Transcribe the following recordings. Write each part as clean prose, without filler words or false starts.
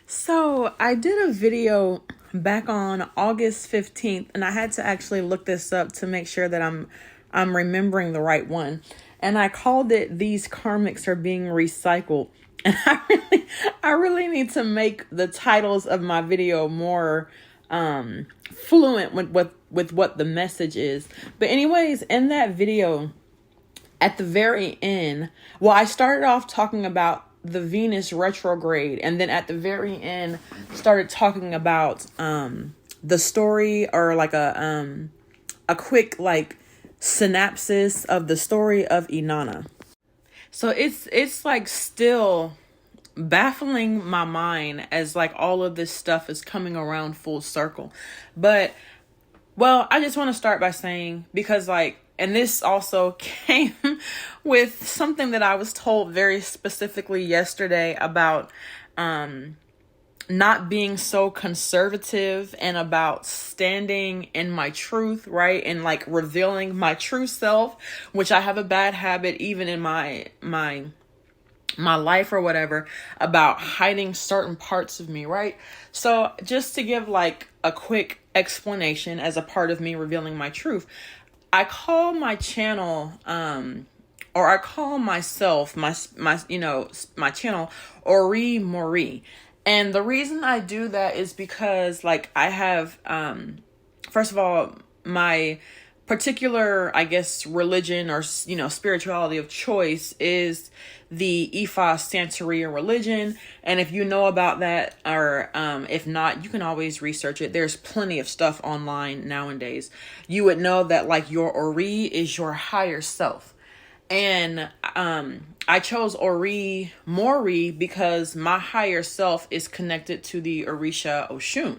So I did a video back on August 15th, and I had to actually look this up to make sure that I'm remembering the right one. And I called it "These Karmics Are Being Recycled." And I really need to make the titles of my video more fluent with what the message is. But anyways, in that video, at the very end, well, I started off talking about the Venus retrograde, and then at the very end started talking about the story, or like a quick like synopsis of the story of Inanna. So it's like still baffling my mind as like all of this stuff is coming around full circle. But well, I just want to start by saying, because like, and this also came with something that I was told very specifically yesterday about not being so conservative, and about standing in my truth, right? And like revealing my true self, which I have a bad habit even in my life or whatever, about hiding certain parts of me, right? So just to give like a quick explanation as a part of me revealing my truth, I call my channel or I call myself my channel Ori Mori. And the reason I do that is because like I have first of all, my particular, I guess, religion or, spirituality of choice is the Ifa Santeria religion. And if you know about that, or if not, you can always research it. There's plenty of stuff online nowadays. You would know that like your Ori is your higher self. And I chose Ori Mori because my higher self is connected to the Orisha Oshun.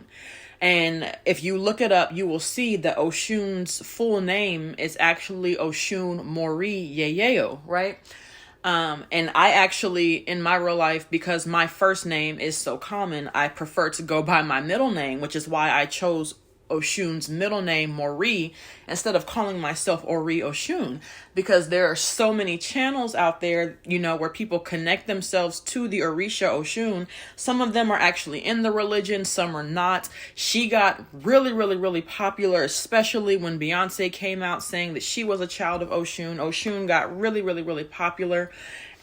And if you look it up, you will see that Oshun's full name is actually Oshun Mori Yeyeo, right? And I actually, in my real life, because my first name is so common, I prefer to go by my middle name, which is why I chose Oshun's middle name, Mori, instead of calling myself Ori Oshun, because there are so many channels out there, where people connect themselves to the Orisha Oshun. Some of them are actually in the religion, some are not. She got really, really, really popular, especially when Beyonce came out saying that she was a child of Oshun. Oshun got really, really, really popular.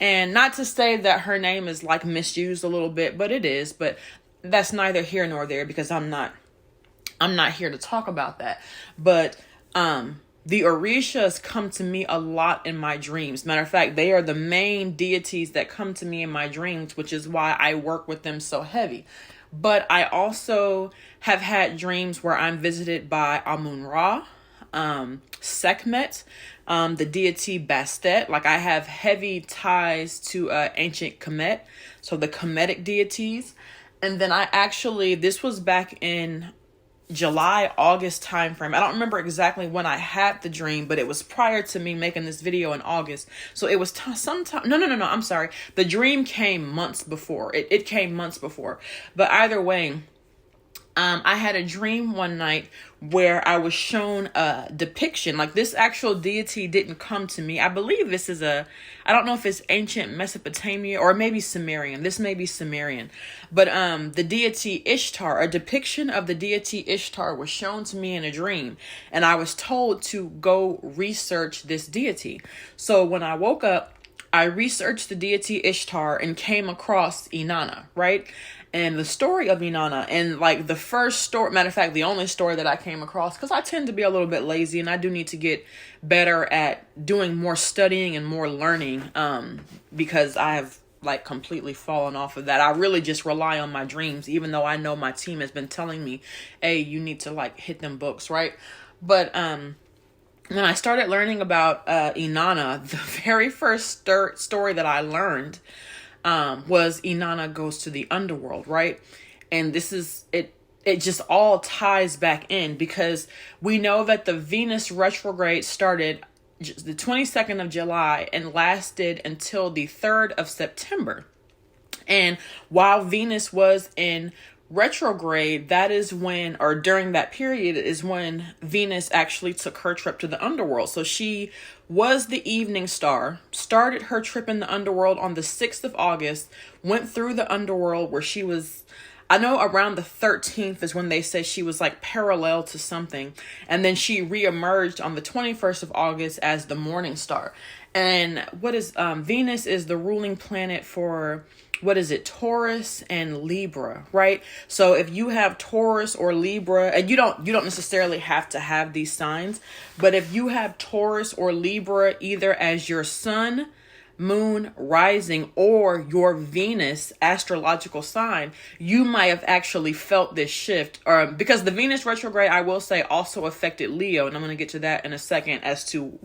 And not to say that her name is like misused a little bit, but it is. But that's neither here nor there, because I'm not here to talk about that. But the Orishas come to me a lot in my dreams. Matter of fact, they are the main deities that come to me in my dreams, which is why I work with them so heavy. But I also have had dreams where I'm visited by Amun-Ra, Sekhmet, the deity Bastet. Like I have heavy ties to ancient Kemet, so the Kemetic deities. And then this was back in July, August timeframe. I don't remember exactly when I had the dream, but it was prior to me making this video in August. So it was sometime. No. I'm sorry. The dream came months before. It came months before. But either way, I had a dream one night where I was shown a depiction. Like this actual deity didn't come to me. I believe this is I don't know if it's ancient Mesopotamia or maybe Sumerian. This may be Sumerian. But the deity Ishtar, a depiction of the deity Ishtar was shown to me in a dream. And I was told to go research this deity. So when I woke up, I researched the deity Ishtar and came across Inanna, right? And the story of Inanna, and like the first story, matter of fact, the only story that I came across, because I tend to be a little bit lazy and I do need to get better at doing more studying and more learning, because I have like completely fallen off of that. I really just rely on my dreams, even though I know my team has been telling me, hey, you need to like hit them books, right? But when I started learning about Inanna, the very first story that I learned was Inanna goes to the Underworld, right? And this is it just all ties back in, because we know that the Venus retrograde started the 22nd of July and lasted until the 3rd of September. And while Venus was in retrograde, that is when, or during that period, is when Venus actually took her trip to the underworld. So she was the evening star, started her trip in the underworld on the 6th of August, went through the underworld where she was, I know around the 13th is when they say she was like parallel to something. And then she reemerged on the 21st of August as the morning star. And what is, Venus is the ruling planet for, what is it, Taurus and Libra, right? So if you have Taurus or Libra, and you don't necessarily have to have these signs, but if you have Taurus or Libra either as your sun, moon, rising, or your Venus astrological sign, you might have actually felt this shift. Because the Venus retrograde, I will say, also affected Leo, and I'm going to get to that in a second as to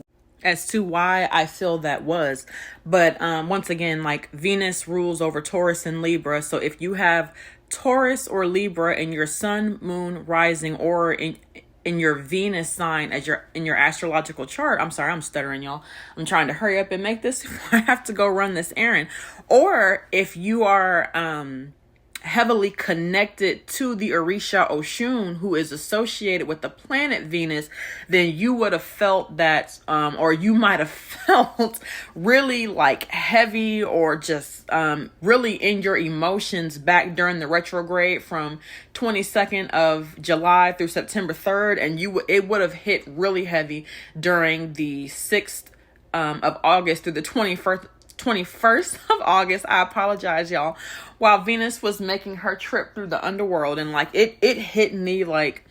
why I feel that was. But once again, like, Venus rules over Taurus and Libra. So if you have Taurus or Libra in your sun, moon, rising, or in your Venus sign as in your astrological chart, I'm sorry, I'm stuttering, y'all. I'm trying to hurry up and make this before I have to go run this errand. Or if you are heavily connected to the Orisha Oshun, who is associated with the planet Venus, then you would have felt that, or you might have felt really like heavy or just really in your emotions back during the retrograde from 22nd of July through September 3rd. And it would have hit really heavy during the 6th of August through the 21st of August. I apologize, y'all. While Venus was making her trip through the underworld, and like it hit me like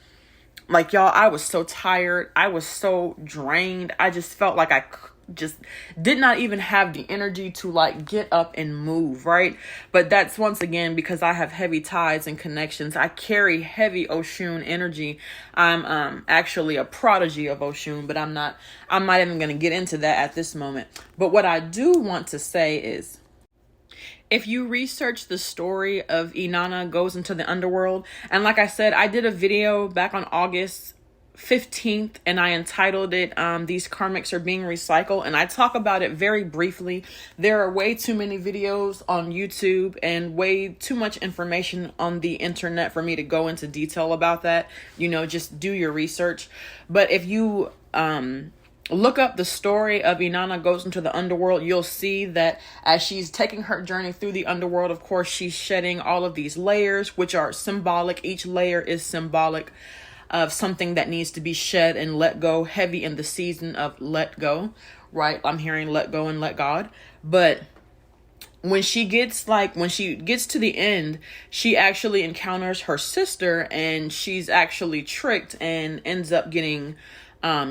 y'all, I was so tired. I was so drained. I just felt like I just did not even have the energy to like get up and move, right? But that's once again because I have heavy ties and connections. I carry heavy Oshun energy. I'm actually a prodigy of Oshun, but I'm not even going to get into that at this moment. But what I do want to say is, if you research the story of Inanna Goes into the Underworld, and like I said, I did a video back on August 15th, and I entitled it These Karmics Are Being Recycled, and I talk about it very briefly. There are way too many videos on YouTube and way too much information on the internet for me to go into detail about that. Just do your research. But if you look up the story of Inanna Goes into the Underworld, you'll see that as she's taking her journey through the underworld, of course, she's shedding all of these layers, which are symbolic. Each layer is symbolic of something that needs to be shed and let go, heavy in the season of let go, right? I'm hearing let go and let God. But when she gets to the end, she actually encounters her sister, and she's actually tricked and ends up getting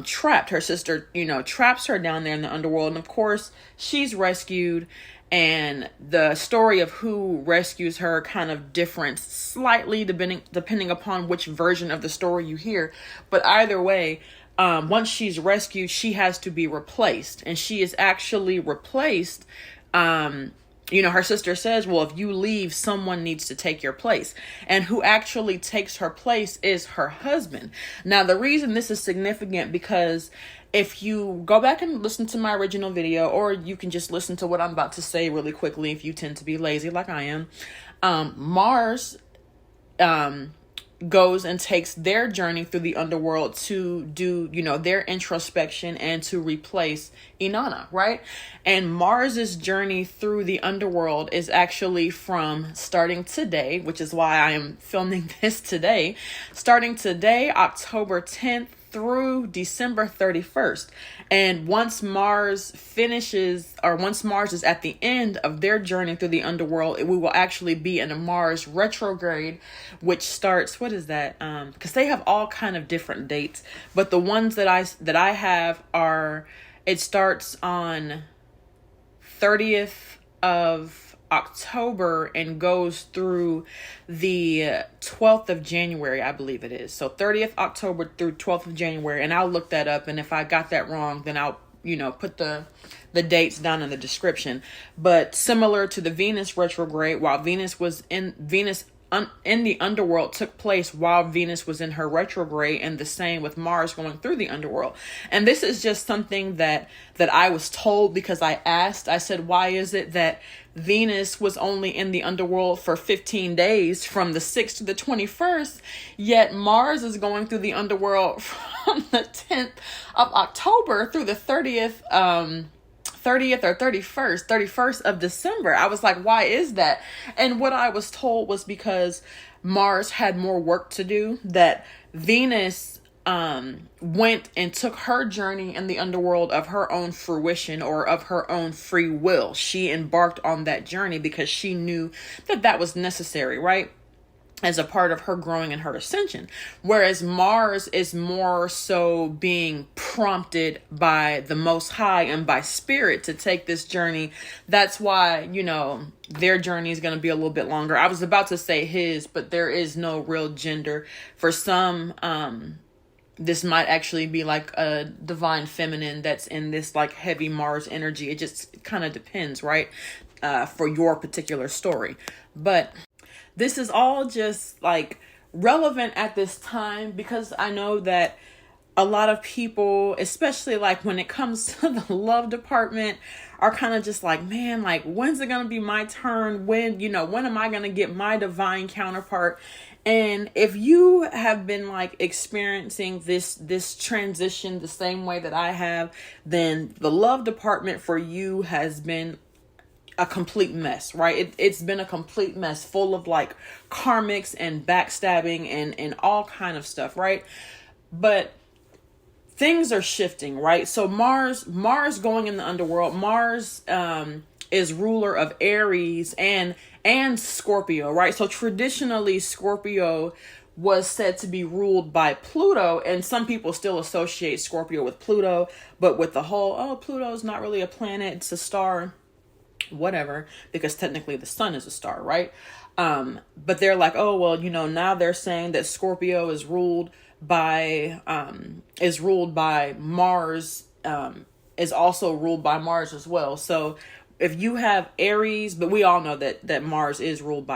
trapped. Her sister, traps her down there in the underworld. And of course, she's rescued. And the story of who rescues her kind of differs slightly depending upon which version of the story you hear. But either way, once she's rescued, she has to be replaced. And she is actually replaced. Her sister says, well, if you leave, someone needs to take your place. And who actually takes her place is her husband. Now, the reason this is significant, because if you go back and listen to my original video, or you can just listen to what I'm about to say really quickly if you tend to be lazy like I am, Mars goes and takes their journey through the underworld to do, their introspection and to replace Inanna, right? And Mars's journey through the underworld is actually from starting today, which is why I am filming this today, starting today, October 10th, through December 31st. And once Mars is at the end of their journey through the underworld, we will actually be in a Mars retrograde, which starts, what is that? Because they have all kind of different dates, but the ones that I have are, it starts on 30th of October and goes through the 12th of January, I believe it is. So 30th October through 12th of January. And I'll look that up. And if I got that wrong, then I'll, put the dates down in the description. But similar to the Venus retrograde, while Venus in the underworld took place while Venus was in her retrograde, and the same with Mars going through the underworld. And this is just something that I was told, because I asked. I said, why is it that Venus was only in the underworld for 15 days from the 6th to the 21st, yet Mars is going through the underworld from the 10th of October through the 30th or 31st of December? I was like, why is that? And what I was told was because Mars had more work to do, that Venus went and took her journey in the underworld of her own fruition, or of her own free will. She embarked on that journey because she knew that that was necessary, right? As a part of her growing and her ascension. Whereas Mars is more so being prompted by the Most High and by Spirit to take this journey. That's why, their journey is going to be a little bit longer. I was about to say his, but there is no real gender. For some, this might actually be like a divine feminine that's in this like heavy Mars energy. It just kind of depends, right? For your particular story. But this is all just like relevant at this time, because I know that a lot of people, especially like when it comes to the love department, are kind of just like, man, like, when's it going to be my turn? When am I going to get my divine counterpart? And if you have been like experiencing this transition the same way that I have, then the love department for you has been a complete mess, right? It's been a complete mess, full of like karmics and backstabbing and all kind of stuff, right? But things are shifting, right? So Mars going in the underworld. Mars is ruler of Aries and Scorpio, right? So traditionally Scorpio was said to be ruled by Pluto, and some people still associate Scorpio with Pluto, but with the whole, Pluto's not really a planet, it's a star, whatever, because technically the sun is a star, right? But they're like, now they're saying that Scorpio is ruled by Mars, is also ruled by Mars as well. So if you have Aries, but we all know that Aries is ruled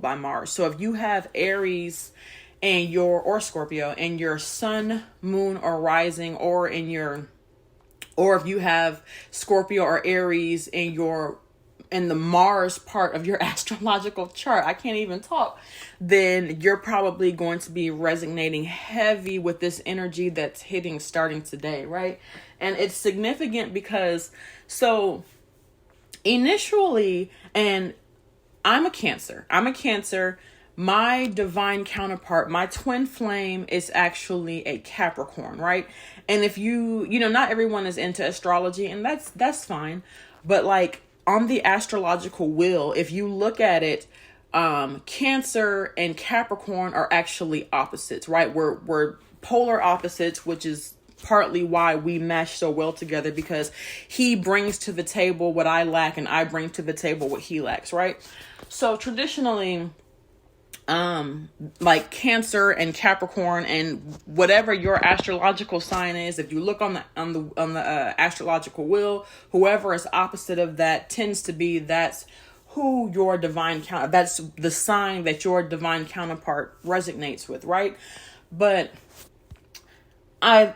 by Mars. So if you have Aries and or Scorpio and your sun, moon, or rising, or if you have Scorpio or Aries in the Mars part of your astrological chart, I can't even talk, then you're probably going to be resonating heavy with this energy that's hitting starting today, right? And it's significant because, so initially, and I'm a Cancer. My divine counterpart, my twin flame, is actually a Capricorn, right? And if not everyone is into astrology, and that's fine. But like on the astrological wheel, if you look at it, Cancer and Capricorn are actually opposites, right? We're polar opposites, which is partly why we mesh so well together, because he brings to the table what I lack and I bring to the table what he lacks, right? So traditionally, like Cancer and Capricorn and whatever your astrological sign is, if you look on the astrological wheel, whoever is opposite of that tends to be, that's the sign that your divine counterpart resonates with, right? But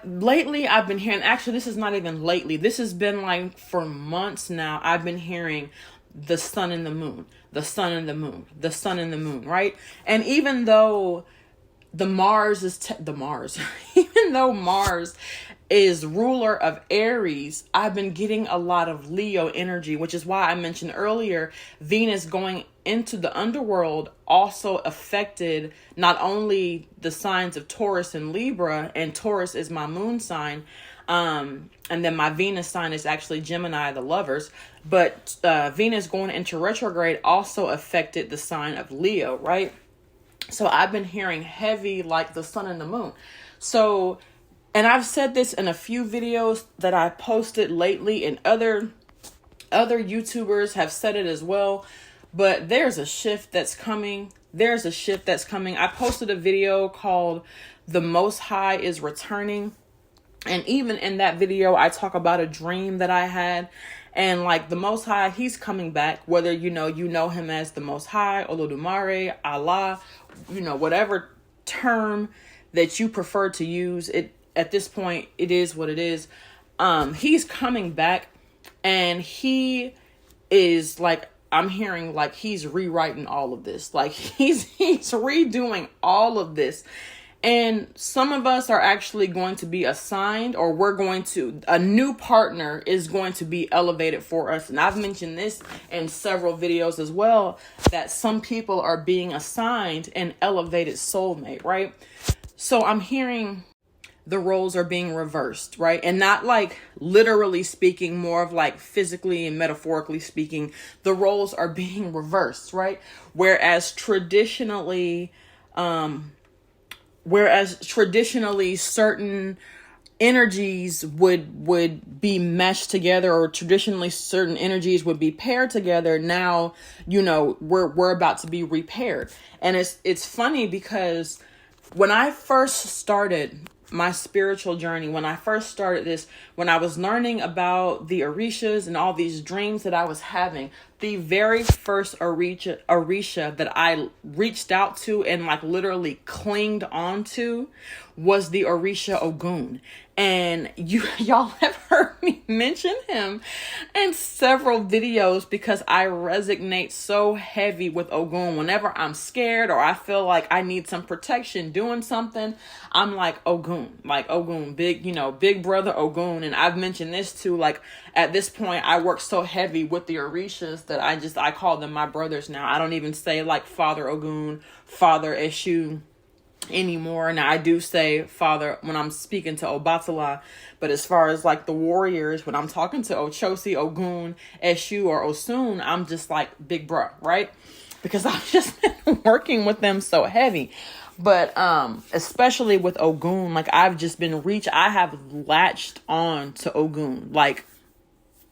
lately I've been hearing, actually this is not even lately, this has been like for months now, I've been hearing the sun and the moon, the sun and the moon, the sun and the moon, right? And even though Mars is ruler of Aries, I've been getting a lot of Leo energy, which is why I mentioned earlier, Venus going into the underworld also affected not only the signs of Taurus and Libra, and Taurus is my moon sign, and then my Venus sign is actually Gemini, the lovers, but Venus going into retrograde also affected the sign of Leo, right? So I've been hearing heavy like the sun and the moon. So, and I've said this in a few videos that I posted lately, and other YouTubers have said it as well, but there's a shift that's coming. I posted a video called "The Most High is Returning." And even in that video, I talk about a dream that I had. And like the Most High, he's coming back, whether you know him as the Most High, Olodumare, Allah, whatever term that you prefer to use. It at this point, it is what it is. He's coming back, and he is like, I'm hearing like he's rewriting all of this. Like he's redoing all of this. And some of us are actually going to be assigned, or a new partner is going to be elevated for us. And I've mentioned this in several videos as well, that some people are being assigned an elevated soulmate, right? So I'm hearing the roles are being reversed, right? And not like literally speaking, more of like physically and metaphorically speaking, the roles are being reversed, right? Whereas traditionally certain energies would be meshed together, or traditionally certain energies would be paired together. Now, we're about to be repaired. And it's funny because when I first started my spiritual journey, when I first started this, when I was learning about the Orishas and all these dreams that I was having, the very first Orisha that I reached out to and like literally clinged onto was the Orisha Ogun. And y'all have heard me mention him in several videos because I resonate so heavy with Ogun. Whenever I'm scared or I feel like I need some protection doing something, I'm like Ogun, big brother Ogun. And I've mentioned this too, like at this point I work so heavy with the Orishas that I call them my brothers now. I don't even say like Father Ogun, Father Eshu anymore. Now I do say Father when I'm speaking to Obatala, but as far as like the warriors, when I'm talking to Ochosi, Ogun, Eshu, or Osun, I'm just like big bruh, right? Because I've just been working with them so heavy. But especially with Ogun, like I have latched on to Ogun. Like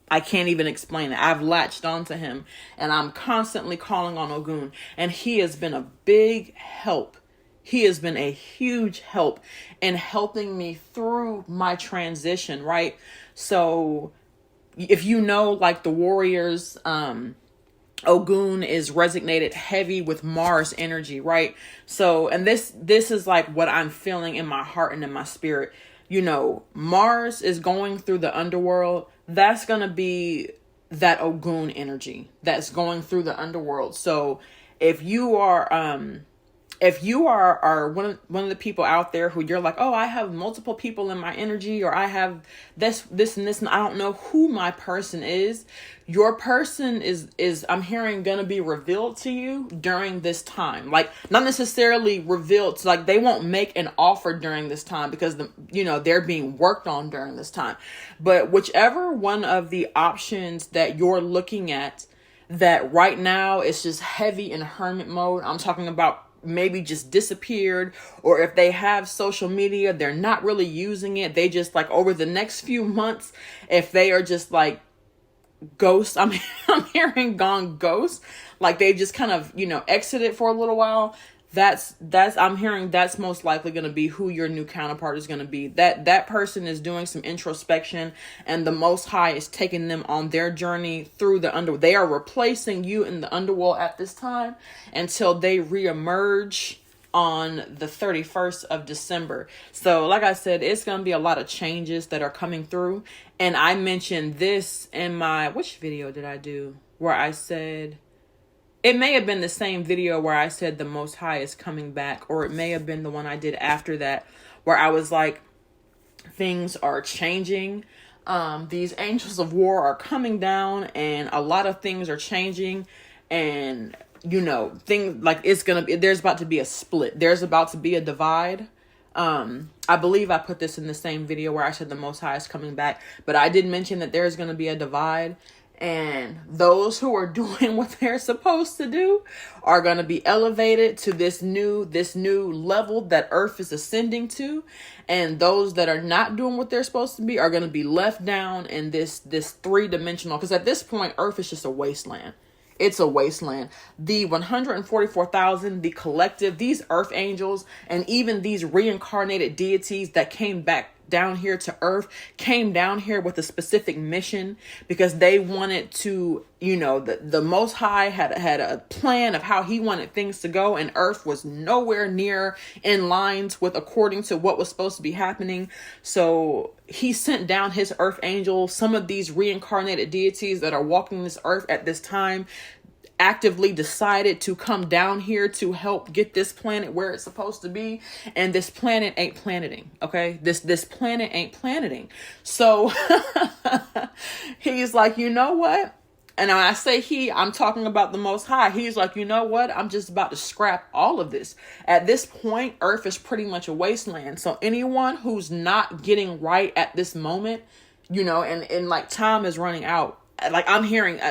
I can't even explain it. I've latched on to him and I'm constantly calling on Ogun, and he has been a big help. He has been a huge help in helping me through my transition, right? So if like the warriors, Ogun is resonated heavy with Mars energy, right? So, and this is like what I'm feeling in my heart and in my spirit. Mars is going through the underworld. That's going to be that Ogun energy that's going through the underworld. So if you are one of the people out there who you're like, oh, I have multiple people in my energy, or I have this and this, and I don't know who my person is. Your person is I'm hearing gonna be revealed to you during this time. Like not necessarily revealed to, like they won't make an offer during this time because they're being worked on during this time. But whichever one of the options that you're looking at that right now is just heavy in hermit mode, I'm talking about maybe just disappeared, or if they have social media, they're not really using it. They just like over the next few months, if they are just like ghosts, I'm hearing gone ghosts, like they just kind of, exited for a little while. I'm hearing that's most likely going to be who your new counterpart is going to be. That person is doing some introspection, and the Most High is taking them on their journey through the underworld. They are replacing you in the underworld at this time until they reemerge on the 31st of December. So like I said, it's going to be a lot of changes that are coming through. And I mentioned this in which video did I do where I said, it may have been the same video where I said the Most High is coming back, or it may have been the one I did after that where I was like, things are changing. These angels of war are coming down and a lot of things are changing, and things like there's about to be a split. There's about to be a divide. I believe I put this in the same video where I said the Most High is coming back, but I did mention that there's going to be a divide. And those who are doing what they're supposed to do are going to be elevated to this new level that Earth is ascending to. And those that are not doing what they're supposed to be are going to be left down in this three-dimensional. Because at this point, Earth is just a wasteland. It's a wasteland. The 144,000, the collective, these earth angels, and even these reincarnated deities that came back down here to Earth came down here with a specific mission, because they wanted to, the Most High had a plan of how he wanted things to go, and Earth was nowhere near in lines with according to what was supposed to be happening. So he sent down his earth angels. Some of these reincarnated deities that are walking this earth at this time actively decided to come down here to help get this planet where it's supposed to be. And this planet ain't planeting. Okay. This planet ain't planeting. So he's like, you know what? And when I say he, I'm talking about the Most High. He's like, you know what? I'm just about to scrap all of this. At this point, Earth is pretty much a wasteland. So anyone who's not getting right at this moment, and like time is running out. Like I'm hearing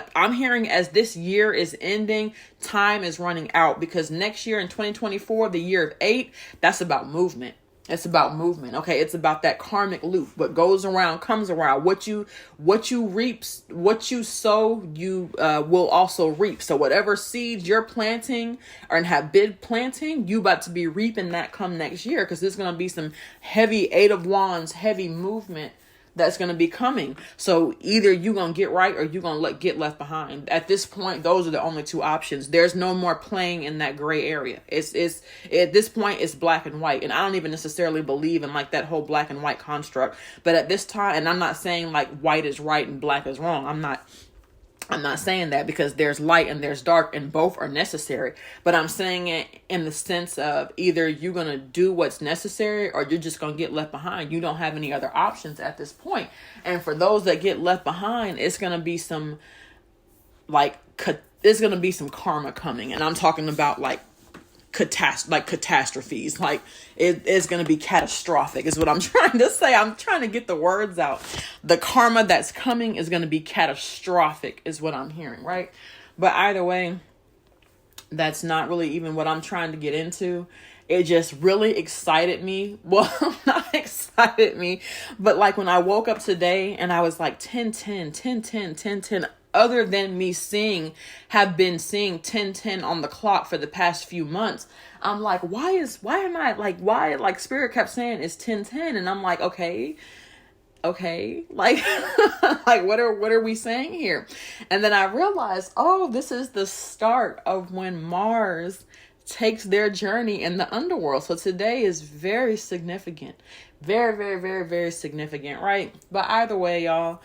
as this year is ending, time is running out, because next year in 2024, the year of 8, that's about movement. It's about movement. Okay. It's about that karmic loop. What goes around comes around. What you what you sow, you will also reap. So whatever seeds you're planting and have been planting, you about to be reaping that come next year, because there's going to be some heavy 8 of Wands, heavy movement that's going to be coming. So either you're going to get right or you're going to get left behind. At this point, those are the only 2 options. There's no more playing in that gray area. It's at this point, it's black and white. And I don't even necessarily believe in like that whole black and white construct. But at this time, and I'm not saying like white is right and black is wrong. I'm not saying that, because there's light and there's dark and both are necessary. But I'm saying it in the sense of either you're going to do what's necessary or you're just going to get left behind. You don't have any other options at this point. And for those that get left behind, it's going to be some there's going to be some karma coming. And I'm talking about like catastrophes. Like it's going to be catastrophic is what I'm trying to say. I'm trying to get the words out. The karma that's coming is going to be catastrophic is what I'm hearing, right? But either way, that's not really even what I'm trying to get into. It just really excited me. Well, not excited me, but like when I woke up today and I was like 10:10, other than me have been seeing 10:10 on the clock for the past few months. I'm like, why Spirit kept saying it's 10:10, and I'm like, okay, like, like what are we saying here? And then I realized, oh, this is the start of when Mars takes their journey in the underworld. So today is very significant, very, very, very, very significant, right? But either way, y'all,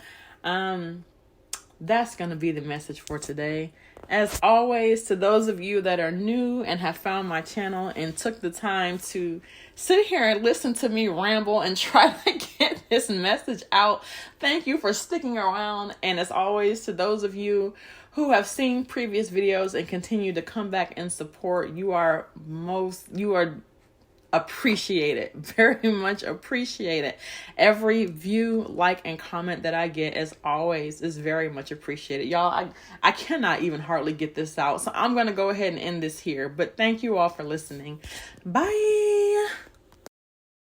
that's going to be the message for today. As always, to those of you that are new and have found my channel and took the time to sit here and listen to me ramble and try to get this message out, thank you for sticking around. And as always, to those of you who have seen previous videos and continue to come back and support, you are appreciated, very much appreciated. Every view, like, and comment that I get, as always, is very much appreciated. Y'all, I cannot even hardly get this out. So I'm going to go ahead and end this here. But thank you all for listening. Bye.